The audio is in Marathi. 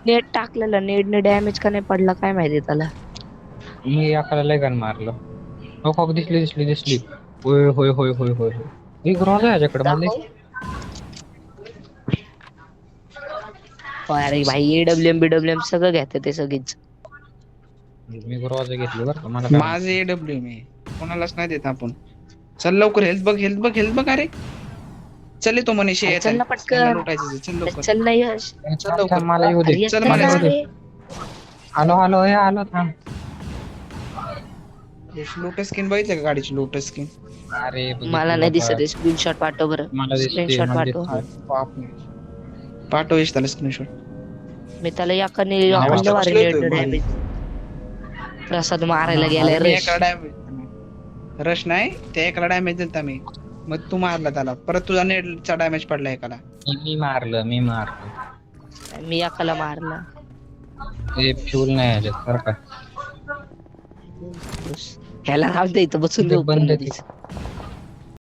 नेट टाकलेलं नेटने डॅमेज का नाही पडला काय माहिती त्याला. मी एकाला लय गण मारलं. हो हो, दिसली दिसली दिसली. होय होय होय होय होय होय. एक रोज आहे याच्याकडे मला. दाखव. अरे भाई एडब्ल्यूएम बीडब्ल्यूएम सगळं घेते ते सगळीच. मी रोज घेतली बरं का, मला काय माझं माहिती. एडब्ल्यू मी कोणालाच नाही देत आपण. चल लवकर हेल्थ बघ हेल्थ बघ हेल्थ बघ. अरे चल तो मनीषी अरे येत चल आहे. ना यांना पटकन. लुटायचं चल अरे लवकर. चल ना यश. चल थांब लवकर. थांब, मला येऊ दे. अरे चल येते मला ना येऊ मनीष. दे. रे. आलो आलो हे आलो थांब. लोटस स्किन बघितलं का गाडीची लोटस स्किन. अरे मला बघितली नाही बाबा. दिसत आहे स्क्रीनशॉट पाठव बरं. मला दिसते स्क्रीनशॉट मला पाठव. दिसते. पाठव यश त्याला स्क्रीनशॉट. मी त्याला एकाने नाही लय वाटत. भारी कसलं नेट येतोय भारी. डॅमेज. प्रसाद मारायला गेलाय मी रश. एका डॅमेज रश नाही त्या एकाला डॅमेज दिलता मी. मग तू मारला त्याला परत तुझा नेटचा डॅमेज पडला एकाला. मी मारलं मी मारलं. मी एकाला मारला. ते फ्यूल नाही याच्यात बरं का. ह्याला राहू दे इथं बसून ते देऊ पण बंद मधीच.